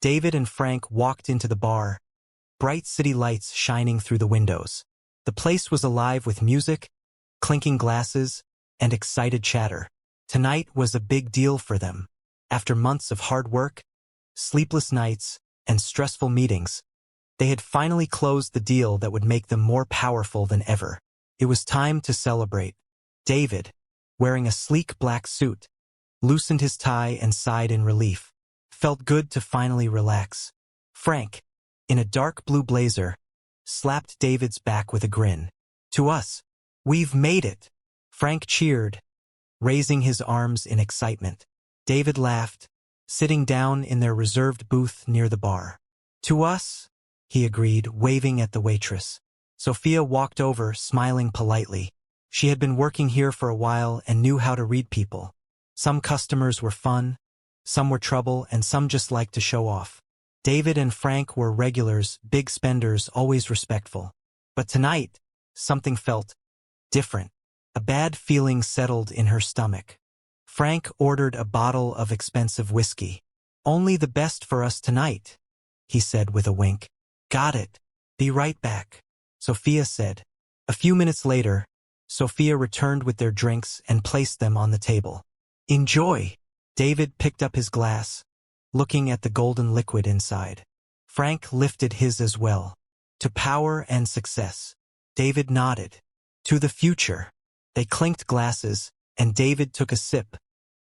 David and Frank walked into the bar, bright city lights shining through the windows. The place was alive with music, clinking glasses, and excited chatter. Tonight was a big deal for them. After months of hard work, sleepless nights, and stressful meetings, they had finally closed the deal that would make them more powerful than ever. It was time to celebrate. David, wearing a sleek black suit, loosened his tie and sighed in relief. Felt good to finally relax. Frank, in a dark blue blazer, slapped David's back with a grin. "To us, we've made it!" Frank cheered, raising his arms in excitement. David laughed, sitting down in their reserved booth near the bar. "To us," he agreed, waving at the waitress. Sophia walked over, smiling politely. She had been working here for a while and knew how to read people. Some customers were fun, some were trouble, and some just liked to show off. David and Frank were regulars, big spenders, always respectful. But tonight, something felt different. A bad feeling settled in her stomach. Frank ordered a bottle of expensive whiskey. "Only the best for us tonight," he said with a wink. "Got it. Be right back," Sophia said. A few minutes later, Sophia returned with their drinks and placed them on the table. "Enjoy." David picked up his glass, looking at the golden liquid inside. Frank lifted his as well. "To power and success." David nodded. "To the future." They clinked glasses, and David took a sip,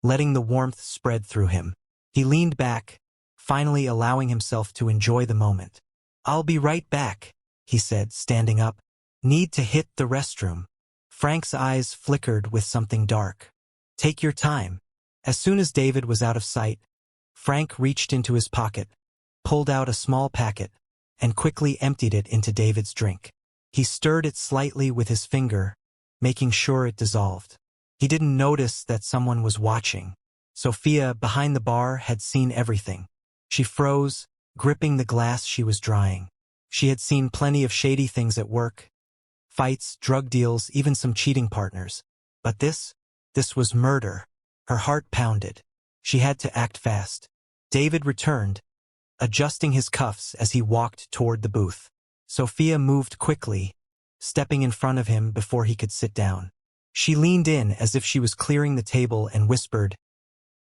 letting the warmth spread through him. He leaned back, finally allowing himself to enjoy the moment. "I'll be right back," he said, standing up. "Need to hit the restroom." Frank's eyes flickered with something dark. "Take your time." As soon as David was out of sight, Frank reached into his pocket, pulled out a small packet, and quickly emptied it into David's drink. He stirred it slightly with his finger, making sure it dissolved. He didn't notice that someone was watching. Sophia, behind the bar, had seen everything. She froze, gripping the glass she was drying. She had seen plenty of shady things at work. Fights, drug deals, even some cheating partners. But this was murder. Her heart pounded. She had to act fast. David returned, adjusting his cuffs as he walked toward the booth. Sophia moved quickly, stepping in front of him before he could sit down. She leaned in as if she was clearing the table and whispered,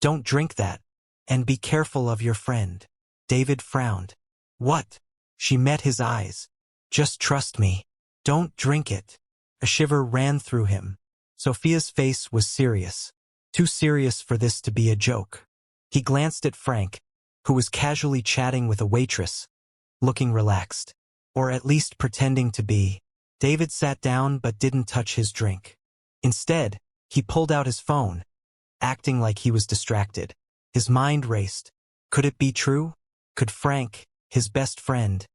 "Don't drink that, and be careful of your friend." David frowned. "What?" She met his eyes. "Just trust me. Don't drink it." A shiver ran through him. Sophia's face was serious. Too serious for this to be a joke. He glanced at Frank, who was casually chatting with a waitress, looking relaxed. Or at least pretending to be. David sat down but didn't touch his drink. Instead, he pulled out his phone, acting like he was distracted. His mind raced. Could it be true? Could Frank, his best friend,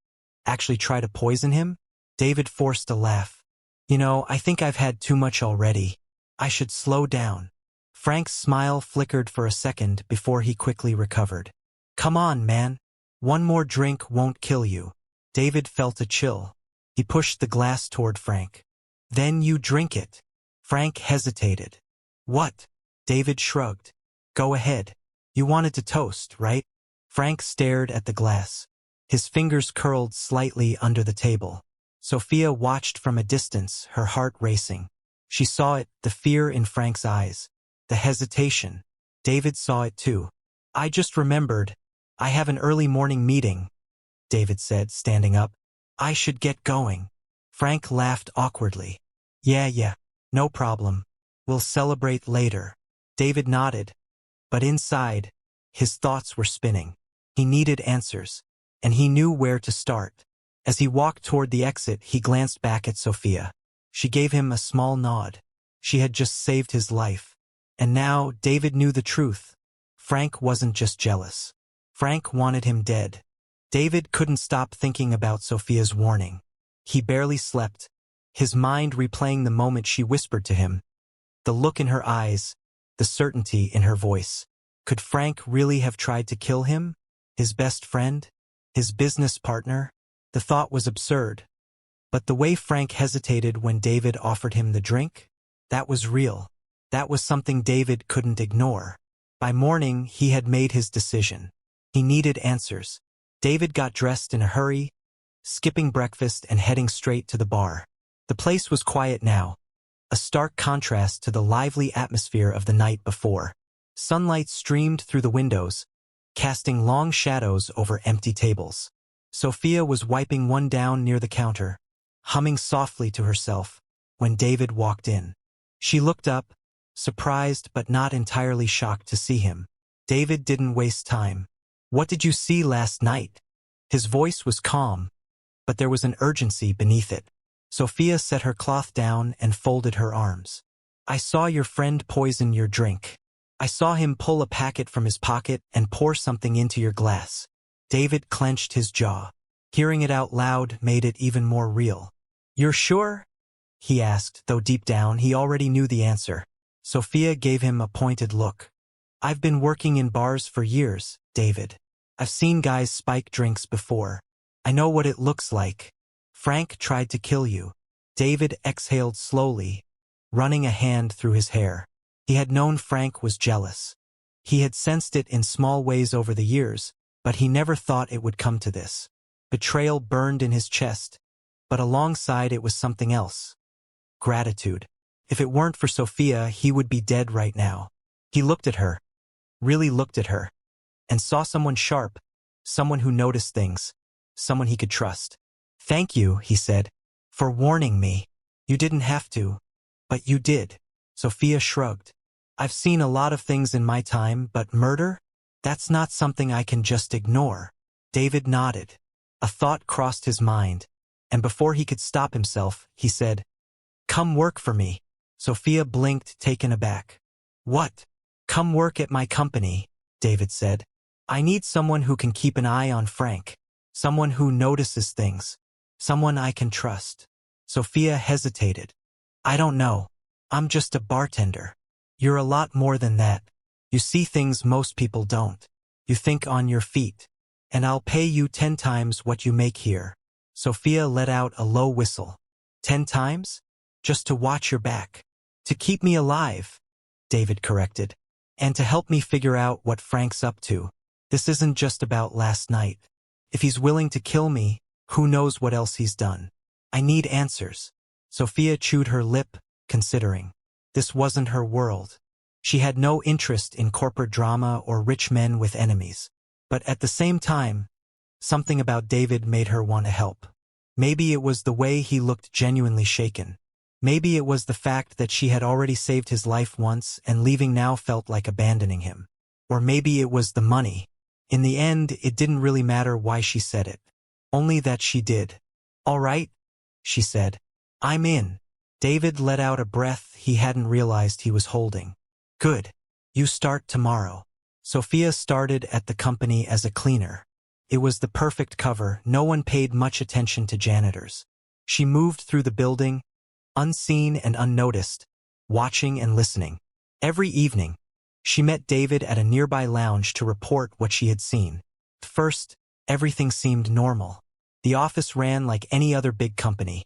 actually try to poison him? David forced a laugh. I think I've had too much already. I should slow down." Frank's smile flickered for a second before he quickly recovered. "Come on, man. One more drink won't kill you." David felt a chill. He pushed the glass toward Frank. "Then you drink it." Frank hesitated. "What?" David shrugged. "Go ahead. You wanted to toast, right?" Frank stared at the glass. His fingers curled slightly under the table. Sophia watched from a distance, her heart racing. She saw it, the fear in Frank's eyes, the hesitation. David saw it too. "I just remembered. I have an early morning meeting," David said, standing up. "I should get going." Frank laughed awkwardly. Yeah, no problem. We'll celebrate later." David nodded, but inside, his thoughts were spinning. He needed answers, and he knew where to start. As he walked toward the exit, he glanced back at Sophia. She gave him a small nod. She had just saved his life. And now David knew the truth. Frank wasn't just jealous. Frank wanted him dead. David couldn't stop thinking about Sophia's warning. He barely slept, his mind replaying the moment she whispered to him. The look in her eyes, the certainty in her voice. Could Frank really have tried to kill him? His best friend? His business partner? The thought was absurd. But the way Frank hesitated when David offered him the drink? That was real. That was something David couldn't ignore. By morning, he had made his decision. He needed answers. David got dressed in a hurry, skipping breakfast and heading straight to the bar. The place was quiet now, a stark contrast to the lively atmosphere of the night before. Sunlight streamed through the windows, casting long shadows over empty tables. Sophia was wiping one down near the counter, humming softly to herself, when David walked in. She looked up, surprised but not entirely shocked to see him. David didn't waste time. "What did you see last night?" His voice was calm, but there was an urgency beneath it. Sophia set her cloth down and folded her arms. "I saw your friend poison your drink. I saw him pull a packet from his pocket and pour something into your glass." David clenched his jaw. Hearing it out loud made it even more real. "You're sure?" he asked, though deep down he already knew the answer. Sophia gave him a pointed look. "I've been working in bars for years, David. I've seen guys spike drinks before. I know what it looks like. Frank tried to kill you." David exhaled slowly, running a hand through his hair. He had known Frank was jealous. He had sensed it in small ways over the years, but he never thought it would come to this. Betrayal burned in his chest, but alongside it was something else. Gratitude. If it weren't for Sophia, he would be dead right now. He looked at her, really looked at her, and saw someone sharp, someone who noticed things, someone he could trust. "Thank you," he said, "for warning me. You didn't have to, but you did." Sophia shrugged. "I've seen a lot of things in my time, but murder? That's not something I can just ignore." David nodded. A thought crossed his mind, and before he could stop himself, he said, "Come work for me." Sophia blinked, taken aback. "What?" "Come work at my company," David said. "I need someone who can keep an eye on Frank, someone who notices things, someone I can trust." Sophia hesitated. "I don't know. I'm just a bartender." "You're a lot more than that. You see things most people don't. You think on your feet. And I'll pay you 10 times what you make here." Sophia let out a low whistle. 10 times? Just to watch your back. "To keep me alive," David corrected. "And to help me figure out what Frank's up to. This isn't just about last night. If he's willing to kill me, who knows what else he's done. I need answers." Sophia chewed her lip, considering. This wasn't her world. She had no interest in corporate drama or rich men with enemies. But at the same time, something about David made her want to help. Maybe it was the way he looked genuinely shaken. Maybe it was the fact that she had already saved his life once and leaving now felt like abandoning him. Or maybe it was the money. In the end, it didn't really matter why she said it. Only that she did. "All right," she said. "I'm in." David let out a breath he hadn't realized he was holding. "Good. You start tomorrow." Sophia started at the company as a cleaner. It was the perfect cover. No one paid much attention to janitors. She moved through the building, unseen and unnoticed, watching and listening. Every evening, she met David at a nearby lounge to report what she had seen. At first, everything seemed normal. The office ran like any other big company.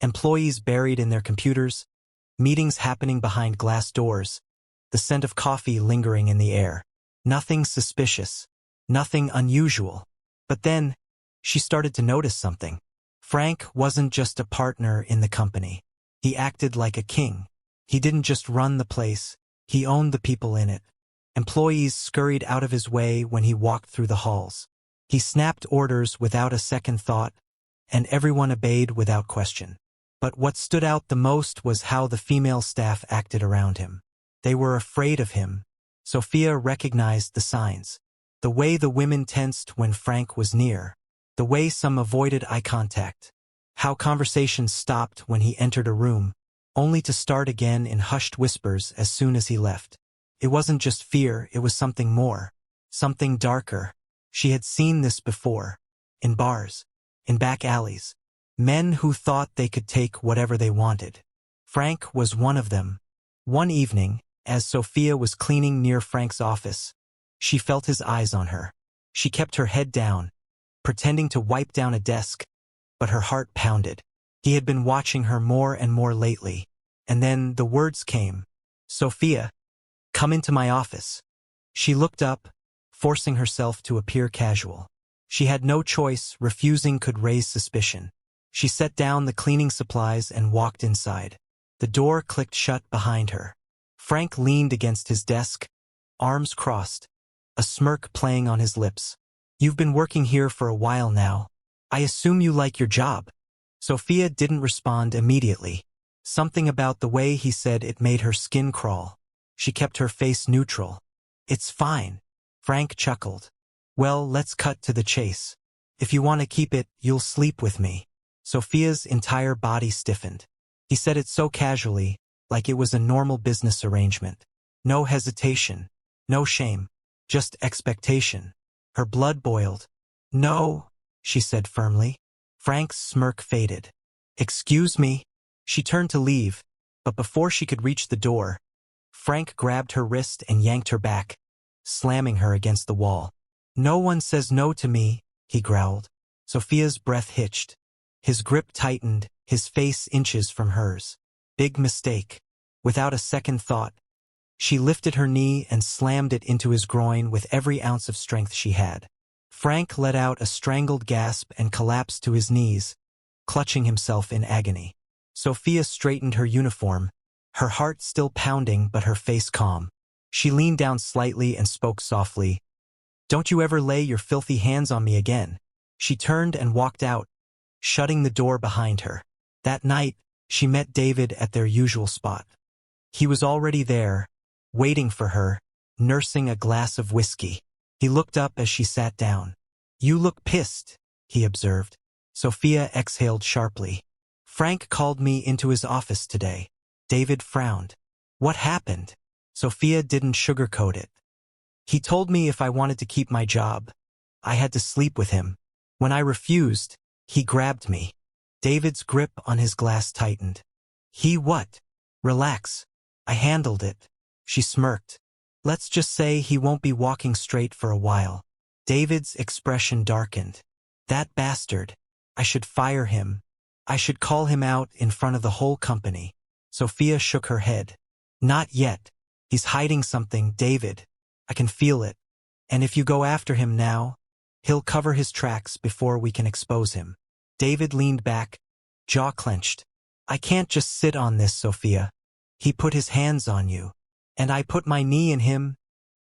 Employees buried in their computers, meetings happening behind glass doors, the scent of coffee lingering in the air. Nothing suspicious, nothing unusual. But then, she started to notice something. Frank wasn't just a partner in the company. He acted like a king. He didn't just run the place, he owned the people in it. Employees scurried out of his way when he walked through the halls. He snapped orders without a second thought, and everyone obeyed without question. But what stood out the most was how the female staff acted around him. They were afraid of him. Sophia recognized the signs. The way the women tensed when Frank was near. The way some avoided eye contact. How conversations stopped when he entered a room, only to start again in hushed whispers as soon as he left. It wasn't just fear, it was something more. Something darker. She had seen this before. In bars. In back alleys. Men who thought they could take whatever they wanted. Frank was one of them. One evening, as Sophia was cleaning near Frank's office, she felt his eyes on her. She kept her head down, pretending to wipe down a desk, but her heart pounded. He had been watching her more and more lately. And then the words came. "Sophia, come into my office." She looked up, forcing herself to appear casual. She had no choice, refusing could raise suspicion. She set down the cleaning supplies and walked inside. The door clicked shut behind her. Frank leaned against his desk, arms crossed, a smirk playing on his lips. "You've been working here for a while now. I assume you like your job." Sophia didn't respond immediately. Something about the way he said it made her skin crawl. She kept her face neutral. "It's fine." Frank chuckled. "Well, let's cut to the chase. If you want to keep it, you'll sleep with me." Sophia's entire body stiffened. He said it so casually, like it was a normal business arrangement. No hesitation, no shame, just expectation. Her blood boiled. "No," she said firmly. Frank's smirk faded. "Excuse me." She turned to leave, but before she could reach the door, Frank grabbed her wrist and yanked her back, slamming her against the wall. "No one says no to me," he growled. Sophia's breath hitched. His grip tightened, his face inches from hers. Big mistake. Without a second thought, she lifted her knee and slammed it into his groin with every ounce of strength she had. Frank let out a strangled gasp and collapsed to his knees, clutching himself in agony. Sophia straightened her uniform, her heart still pounding but her face calm. She leaned down slightly and spoke softly. "Don't you ever lay your filthy hands on me again." She turned and walked out, shutting the door behind her. That night, she met David at their usual spot. He was already there, waiting for her, nursing a glass of whiskey. He looked up as she sat down. "You look pissed," he observed. Sophia exhaled sharply. "Frank called me into his office today." David frowned. "What happened?" Sophia didn't sugarcoat it. "He told me if I wanted to keep my job, I had to sleep with him. When I refused, he grabbed me." David's grip on his glass tightened. "He what?" "Relax. I handled it." She smirked. "Let's just say he won't be walking straight for a while." David's expression darkened. "That bastard. I should fire him. I should call him out in front of the whole company." Sophia shook her head. "Not yet. He's hiding something, David. I can feel it. And if you go after him now, he'll cover his tracks before we can expose him." David leaned back, jaw clenched. "I can't just sit on this, Sophia. He put his hands on you. And I put my knee in him,"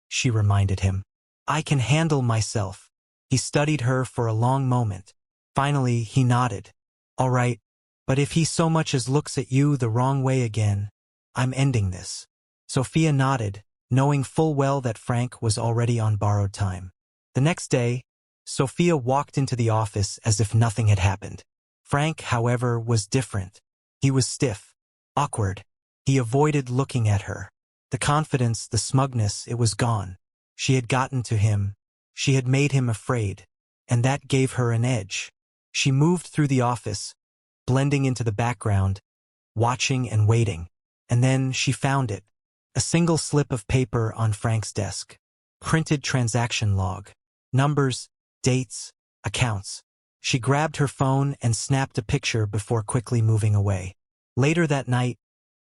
she reminded him. "I can handle myself." He studied her for a long moment. Finally, he nodded. "All right, but if he so much as looks at you the wrong way again, I'm ending this." Sophia nodded, knowing full well that Frank was already on borrowed time. The next day, Sophia walked into the office as if nothing had happened. Frank, however, was different. He was stiff, awkward. He avoided looking at her. The confidence, the smugness, it was gone. She had gotten to him. She had made him afraid. And that gave her an edge. She moved through the office, blending into the background, watching and waiting. And then she found it. A single slip of paper on Frank's desk. Printed transaction log. Numbers, dates, accounts. She grabbed her phone and snapped a picture before quickly moving away. Later that night,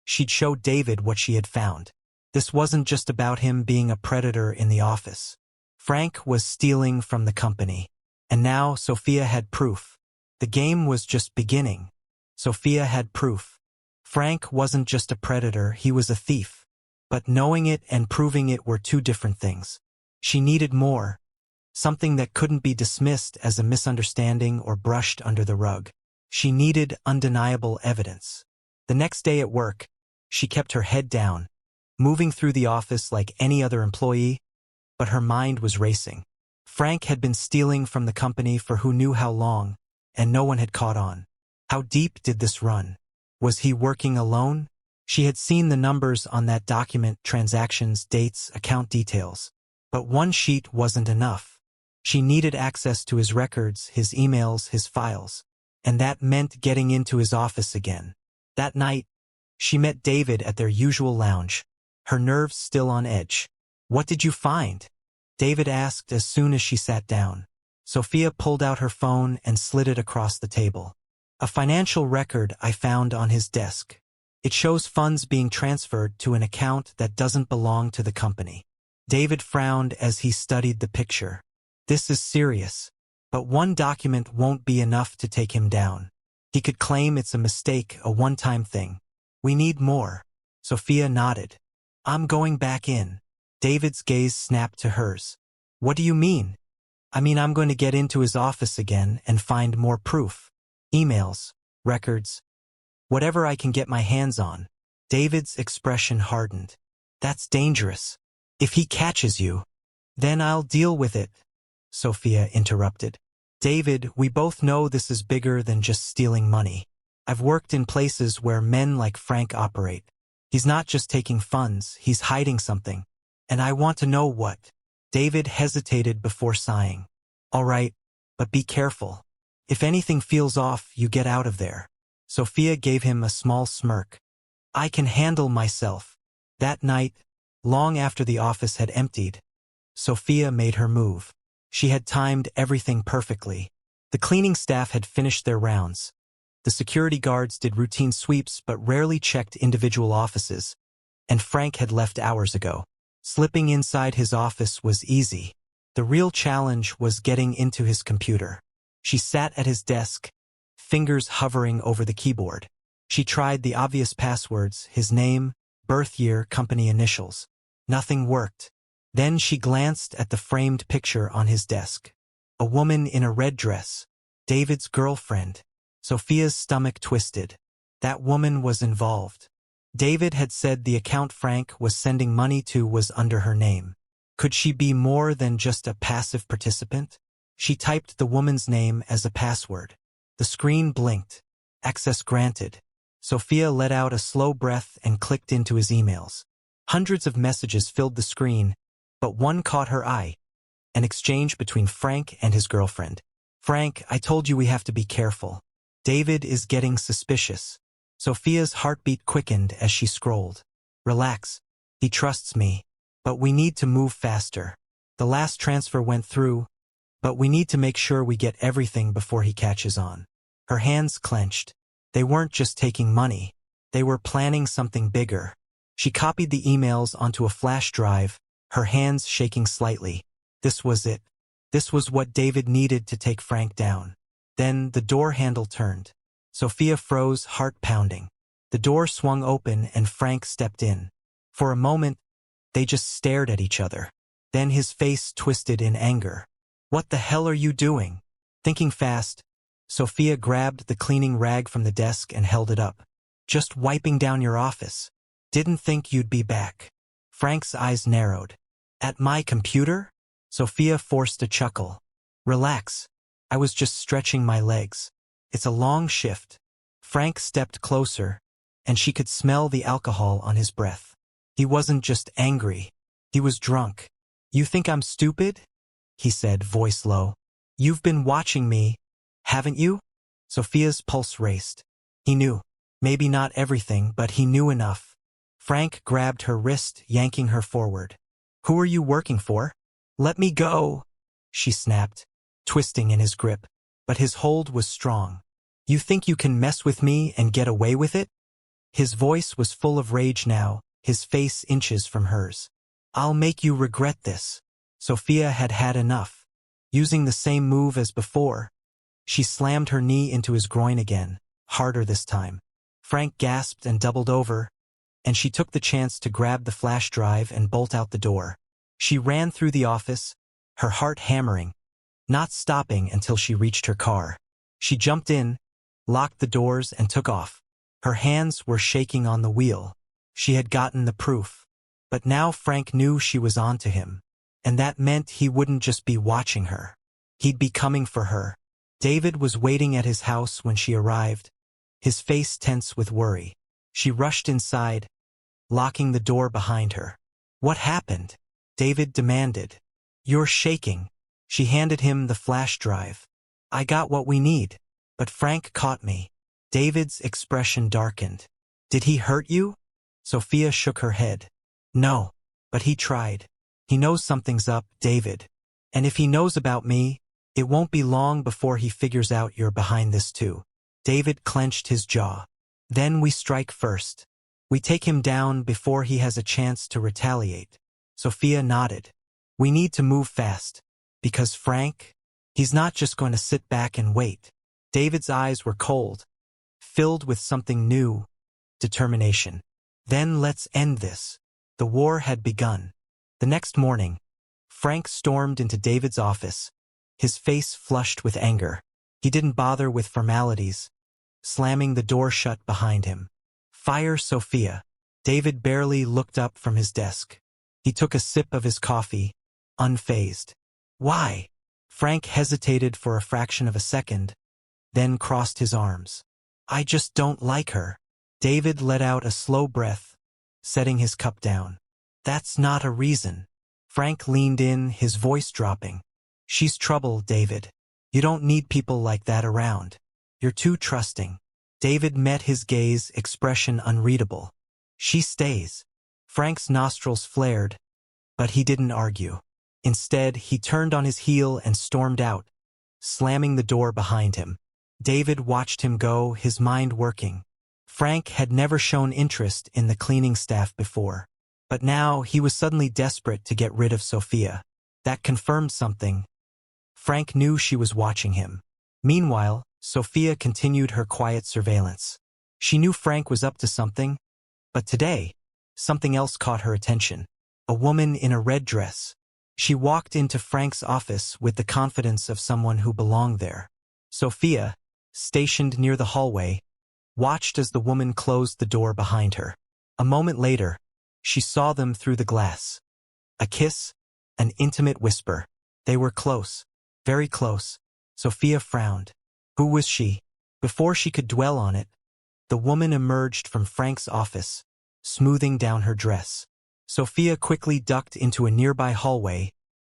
she'd show David what she had found. This wasn't just about him being a predator in the office. Frank was stealing from the company. And now Sophia had proof. The game was just beginning. Sophia had proof. Frank wasn't just a predator, he was a thief. But knowing it and proving it were two different things. She needed more. Something that couldn't be dismissed as a misunderstanding or brushed under the rug. She needed undeniable evidence. The next day at work, she kept her head down, moving through the office like any other employee, but her mind was racing. Frank had been stealing from the company for who knew how long, and no one had caught on. How deep did this run? Was he working alone? She had seen the numbers on that document, transactions, dates, account details. But one sheet wasn't enough. She needed access to his records, his emails, his files. And that meant getting into his office again. That night, she met David at their usual lounge, her nerves still on edge. "What did you find?" David asked as soon as she sat down. Sophia pulled out her phone and slid it across the table. "A financial record I found on his desk. It shows funds being transferred to an account that doesn't belong to the company." David frowned as he studied the picture. This is serious. But one document won't be enough to take him down. He could claim it's a mistake, a one-time thing. We need more. Sophia nodded. I'm going back in. David's gaze snapped to hers. What do you mean? I mean, I'm going to get into his office again and find more proof. Emails, records, whatever I can get my hands on. David's expression hardened. That's dangerous. If he catches you, then I'll deal with it, Sophia interrupted. David, we both know this is bigger than just stealing money. I've worked in places where men like Frank operate. He's not just taking funds, he's hiding something. And I want to know what. David hesitated before sighing. All right, but be careful. If anything feels off, you get out of there. Sophia gave him a small smirk. I can handle myself. That night, long after the office had emptied, Sophia made her move. She had timed everything perfectly. The cleaning staff had finished their rounds. The security guards did routine sweeps but rarely checked individual offices. And Frank had left hours ago. Slipping inside his office was easy. The real challenge was getting into his computer. She sat at his desk, fingers hovering over the keyboard. She tried the obvious passwords, his name, birth year, company initials. Nothing worked. Then she glanced at the framed picture on his desk. A woman in a red dress. David's girlfriend. Sophia's stomach twisted. That woman was involved. David had said the account Frank was sending money to was under her name. Could she be more than just a passive participant? She typed the woman's name as a password. The screen blinked. Access granted. Sophia let out a slow breath and clicked into his emails. Hundreds of messages filled the screen, but one caught her eye. An exchange between Frank and his girlfriend. Frank, I told you we have to be careful. David is getting suspicious. Sophia's heartbeat quickened as she scrolled. Relax. He trusts me. But we need to move faster. The last transfer went through, but we need to make sure we get everything before he catches on. Her hands clenched. They weren't just taking money. They were planning something bigger. She copied the emails onto a flash drive, her hands shaking slightly. This was it. This was what David needed to take Frank down. Then the door handle turned. Sophia froze, heart pounding. The door swung open and Frank stepped in. For a moment, they just stared at each other. Then his face twisted in anger. What the hell are you doing? Thinking fast, Sophia grabbed the cleaning rag from the desk and held it up. Just wiping down your office. Didn't think you'd be back. Frank's eyes narrowed. At my computer? Sophia forced a chuckle. Relax. I was just stretching my legs. It's a long shift. Frank stepped closer, and she could smell the alcohol on his breath. He wasn't just angry. He was drunk. You think I'm stupid? He said, voice low. You've been watching me, haven't you? Sophia's pulse raced. He knew. Maybe not everything, but he knew enough. Frank grabbed her wrist, yanking her forward. Who are you working for? Let me go, she snapped, twisting in his grip. But his hold was strong. You think you can mess with me and get away with it? His voice was full of rage now, his face inches from hers. I'll make you regret this. Sophia had had enough. Using the same move as before, she slammed her knee into his groin again, harder this time. Frank gasped and doubled over, and she took the chance to grab the flash drive and bolt out the door. She ran through the office, her heart hammering, not stopping until she reached her car. She jumped in, locked the doors, and took off. Her hands were shaking on the wheel. She had gotten the proof. But now Frank knew she was on to him. And that meant he wouldn't just be watching her. He'd be coming for her. David was waiting at his house when she arrived, his face tense with worry. She rushed inside, locking the door behind her. What happened? David demanded. You're shaking. She handed him the flash drive. I got what we need. But Frank caught me. David's expression darkened. Did he hurt you? Sophia shook her head. No, but he tried. He knows something's up, David. And if he knows about me, it won't be long before he figures out you're behind this too. David clenched his jaw. Then we strike first. We take him down before he has a chance to retaliate. Sophia nodded. We need to move fast. Because Frank, he's not just going to sit back and wait. David's eyes were cold, filled with something new, determination. Then let's end this. The war had begun. The next morning, Frank stormed into David's office, his face flushed with anger. He didn't bother with formalities, slamming the door shut behind him. Fire Sophia. David barely looked up from his desk. He took a sip of his coffee, unfazed. Why? Frank hesitated for a fraction of a second, then crossed his arms. I just don't like her. David let out a slow breath, setting his cup down. That's not a reason. Frank leaned in, his voice dropping. She's trouble, David. You don't need people like that around. You're too trusting. David met his gaze, expression unreadable. She stays. Frank's nostrils flared, but he didn't argue. Instead, he turned on his heel and stormed out, slamming the door behind him. David watched him go, his mind working. Frank had never shown interest in the cleaning staff before, but now he was suddenly desperate to get rid of Sophia. That confirmed something. Frank knew she was watching him. Meanwhile, Sophia continued her quiet surveillance. She knew Frank was up to something, but today, something else caught her attention. A woman in a red dress. She walked into Frank's office with the confidence of someone who belonged there. Sophia, stationed near the hallway, watched as the woman closed the door behind her. A moment later, she saw them through the glass. A kiss, an intimate whisper. They were close, very close. Sophia frowned. Who was she? Before she could dwell on it, the woman emerged from Frank's office, smoothing down her dress. Sophia quickly ducked into a nearby hallway,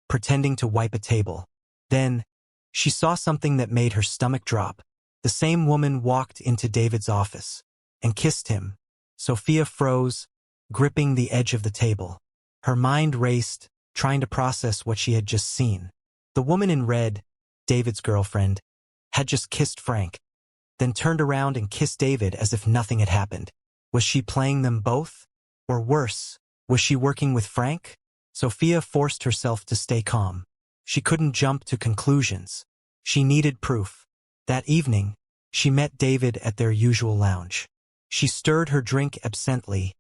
pretending to wipe a table. Then, she saw something that made her stomach drop. The same woman walked into David's office and kissed him. Sophia froze, gripping the edge of the table. Her mind raced, trying to process what she had just seen. The woman in red, David's girlfriend, had just kissed Frank, then turned around and kissed David as if nothing had happened. Was she playing them both? Or worse, was she working with Frank? Sophia forced herself to stay calm. She couldn't jump to conclusions. She needed proof. That evening, she met David at their usual lounge. She stirred her drink absently,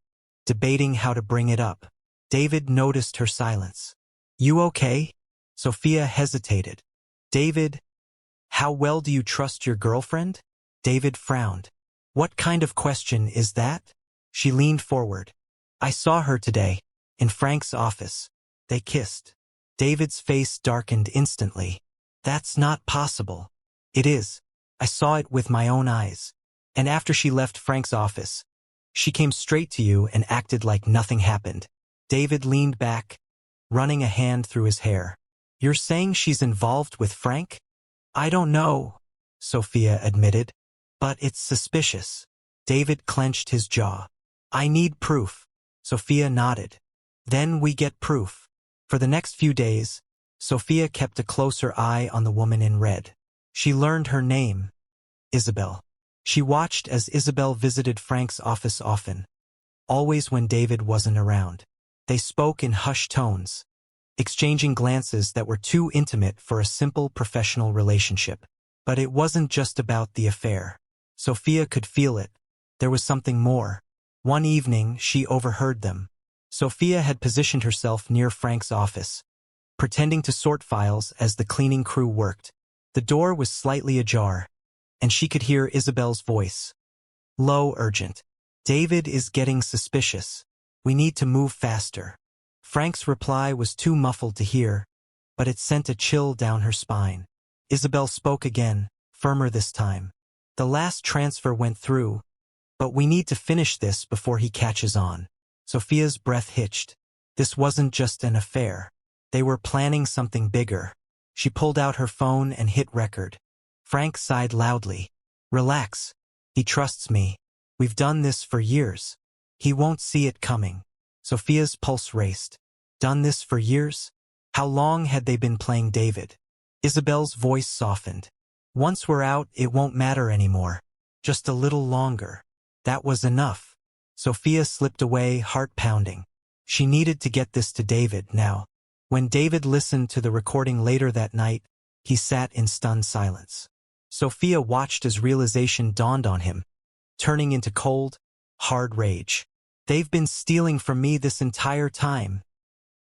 debating how to bring it up. David noticed her silence. You okay? Sophia hesitated. David, how well do you trust your girlfriend? David frowned. What kind of question is that? She leaned forward. I saw her today, in Frank's office. They kissed. David's face darkened instantly. That's not possible. It is. I saw it with my own eyes. And after she left Frank's office, she came straight to you and acted like nothing happened. David leaned back, running a hand through his hair. You're saying she's involved with Frank? I don't know, Sophia admitted, but it's suspicious. David clenched his jaw. I need proof. Sophia nodded. Then we get proof. For the next few days, Sophia kept a closer eye on the woman in red. She learned her name, Isabel. She watched as Isabel visited Frank's office often, always when David wasn't around. They spoke in hushed tones, exchanging glances that were too intimate for a simple professional relationship. But it wasn't just about the affair. Sophia could feel it. There was something more. One evening, she overheard them. Sophia had positioned herself near Frank's office, pretending to sort files as the cleaning crew worked. The door was slightly ajar, and she could hear Isabel's voice. Low, urgent. David is getting suspicious. We need to move faster. Frank's reply was too muffled to hear, but it sent a chill down her spine. Isabel spoke again, firmer this time. The last transfer went through, but we need to finish this before he catches on. Sophia's breath hitched. This wasn't just an affair. They were planning something bigger. She pulled out her phone and hit record. Frank sighed loudly. Relax. He trusts me. We've done this for years. He won't see it coming. Sophia's pulse raced. Done this for years? How long had they been playing David? Isabel's voice softened. Once we're out, it won't matter anymore. Just a little longer. That was enough. Sophia slipped away, heart pounding. She needed to get this to David now. When David listened to the recording later that night, he sat in stunned silence. Sophia watched as realization dawned on him, turning into cold, hard rage. "They've been stealing from me this entire time,"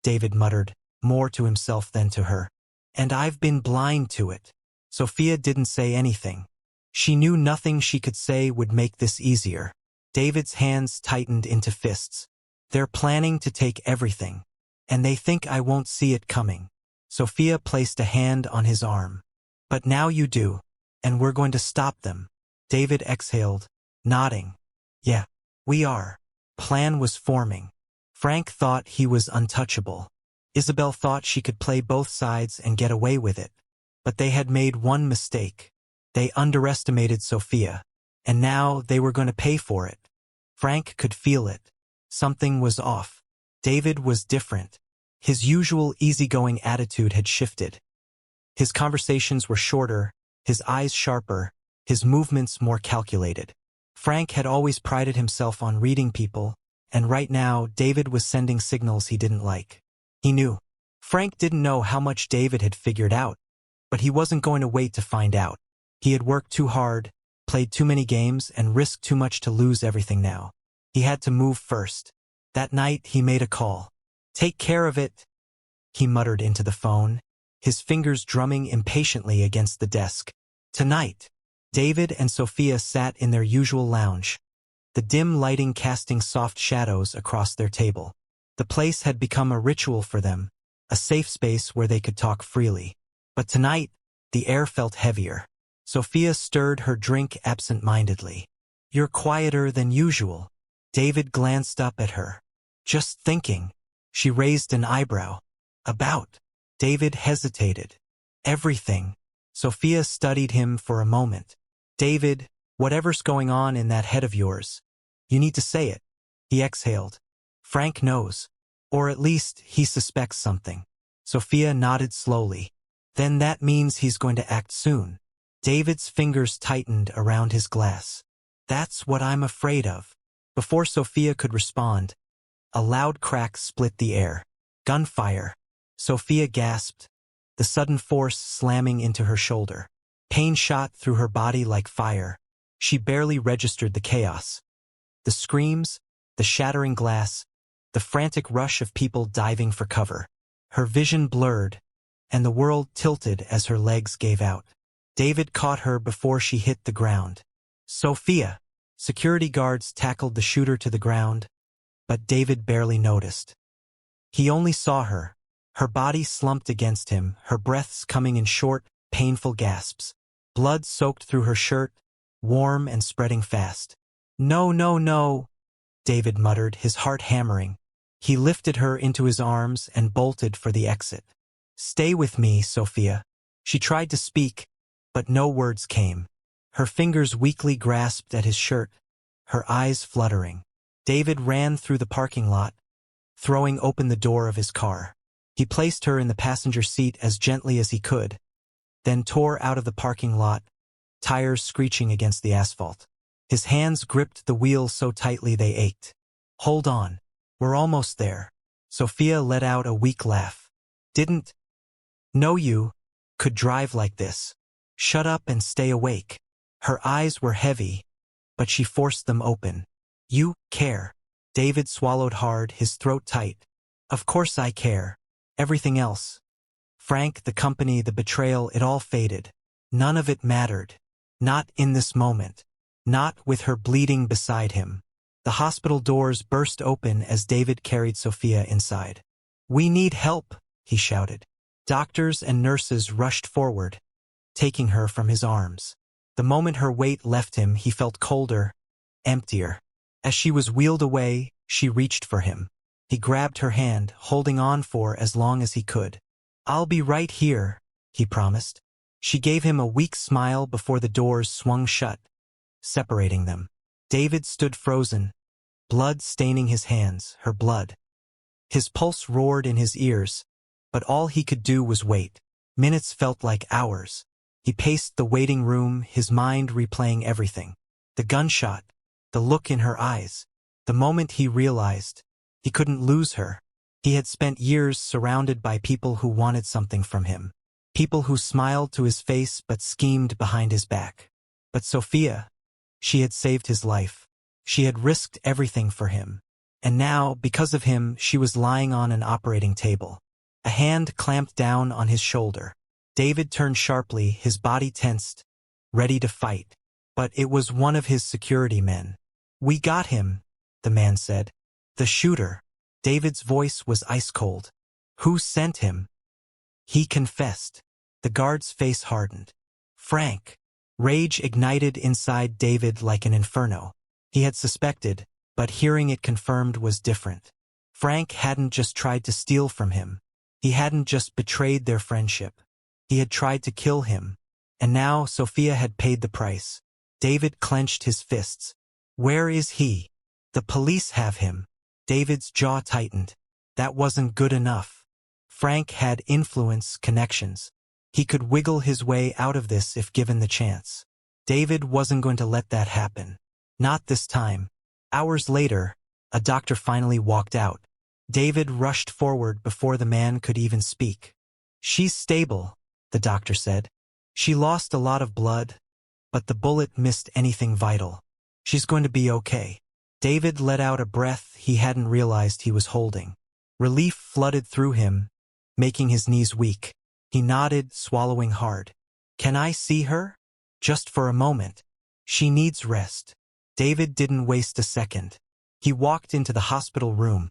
David muttered, more to himself than to her. "And I've been blind to it." Sophia didn't say anything. She knew nothing she could say would make this easier. David's hands tightened into fists. "They're planning to take everything. And they think I won't see it coming." Sophia placed a hand on his arm. "But now you do, and we're going to stop them." David exhaled, nodding. "Yeah, we are." Plan was forming. Frank thought he was untouchable. Isabel thought she could play both sides and get away with it. But they had made one mistake. They underestimated Sophia, and now they were going to pay for it. Frank could feel it. Something was off. David was different. His usual easygoing attitude had shifted. His conversations were shorter, his eyes sharper, his movements more calculated. Frank had always prided himself on reading people, and right now David was sending signals he didn't like. He knew. Frank didn't know how much David had figured out, but he wasn't going to wait to find out. He had worked too hard, played too many games, and risked too much to lose everything now. He had to move first. That night he made a call. "Take care of it," he muttered into the phone, his fingers drumming impatiently against the desk. Tonight, David and Sophia sat in their usual lounge, the dim lighting casting soft shadows across their table. The place had become a ritual for them, a safe space where they could talk freely. But tonight, the air felt heavier. Sophia stirred her drink absent-mindedly. "You're quieter than usual." David glanced up at her. "Just thinking." She raised an eyebrow. "About?" David hesitated. "Everything." Sophia studied him for a moment. "David, whatever's going on in that head of yours, you need to say it." He exhaled. "Frank knows. Or at least he suspects something." Sophia nodded slowly. "Then that means he's going to act soon." David's fingers tightened around his glass. "That's what I'm afraid of." Before Sophia could respond, a loud crack split the air. Gunfire. Sophia gasped, the sudden force slamming into her shoulder. Pain shot through her body like fire. She barely registered the chaos. The screams, the shattering glass, the frantic rush of people diving for cover. Her vision blurred, and the world tilted as her legs gave out. David caught her before she hit the ground. "Sophia!" Security guards tackled the shooter to the ground, but David barely noticed. He only saw her. Her body slumped against him, her breaths coming in short, painful gasps. Blood soaked through her shirt, warm and spreading fast. "No, no, no," David muttered, his heart hammering. He lifted her into his arms and bolted for the exit. "Stay with me, Sophia." She tried to speak, but no words came. Her fingers weakly grasped at his shirt, her eyes fluttering. David ran through the parking lot, throwing open the door of his car. He placed her in the passenger seat as gently as he could, then tore out of the parking lot, tires screeching against the asphalt. His hands gripped the wheel so tightly they ached. "Hold on. We're almost there." Sophia let out a weak laugh. "Didn't know you could drive like this. Shut up and stay awake." Her eyes were heavy, but she forced them open. "You care." David swallowed hard, his throat tight. "Of course I care. Everything else. Frank, the company, the betrayal, it all faded. None of it mattered. Not in this moment. Not with her bleeding beside him." The hospital doors burst open as David carried Sophia inside. "We need help," he shouted. Doctors and nurses rushed forward, taking her from his arms. The moment her weight left him, he felt colder, emptier. As she was wheeled away, she reached for him. He grabbed her hand, holding on for as long as he could. "I'll be right here," he promised. She gave him a weak smile before the doors swung shut, separating them. David stood frozen, blood staining his hands, her blood. His pulse roared in his ears, but all he could do was wait. Minutes felt like hours. He paced the waiting room, his mind replaying everything. The gunshot, the look in her eyes. The moment he realized, He couldn't lose her. He had spent years surrounded by people who wanted something from him. People who smiled to his face but schemed behind his back. But Sophia, she had saved his life. She had risked everything for him. And now, because of him, she was lying on an operating table. A hand clamped down on his shoulder. David turned sharply, his body tensed, ready to fight. But it was one of his security men. "We got him," the man said. "The shooter." David's voice was ice cold. "Who sent him?" He confessed. The guard's face hardened. "Frank." Rage ignited inside David like an inferno. He had suspected, but hearing it confirmed was different. Frank hadn't just tried to steal from him. He hadn't just betrayed their friendship. He had tried to kill him. And now Sophia had paid the price. David clenched his fists. "Where is he?" "The police have him." David's jaw tightened. That wasn't good enough. Frank had influence, connections. He could wiggle his way out of this if given the chance. David wasn't going to let that happen. Not this time. Hours later, a doctor finally walked out. David rushed forward before the man could even speak. "She's stable," the doctor said. "She lost a lot of blood, but the bullet missed anything vital. She's going to be okay." David let out a breath he hadn't realized he was holding. Relief flooded through him, making his knees weak. He nodded, swallowing hard. "Can I see her?" "Just for a moment. She needs rest." David didn't waste a second. He walked into the hospital room,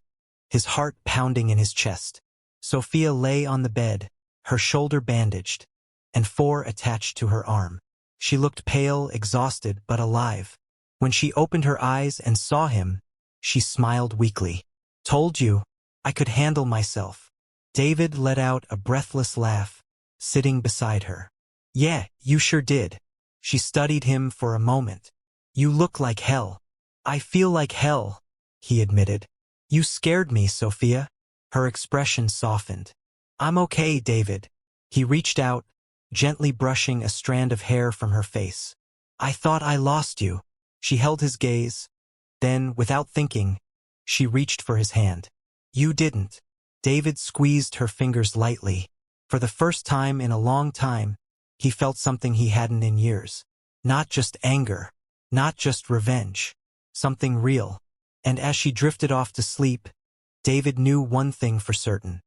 his heart pounding in his chest. Sophia lay on the bed, her shoulder bandaged, and 4 attached to her arm. She looked pale, exhausted, but alive. When she opened her eyes and saw him, she smiled weakly. "Told you, I could handle myself." David let out a breathless laugh, sitting beside her. "Yeah, you sure did." She studied him for a moment. "You look like hell." "I feel like hell," he admitted. "You scared me, Sophia." Her expression softened. "I'm okay, David." He reached out, gently brushing a strand of hair from her face. "I thought I lost you." She held his gaze. Then, without thinking, she reached for his hand. "You didn't." David squeezed her fingers lightly. For the first time in a long time, he felt something he hadn't in years. Not just anger, not just revenge, something real. And as she drifted off to sleep, David knew one thing for certain.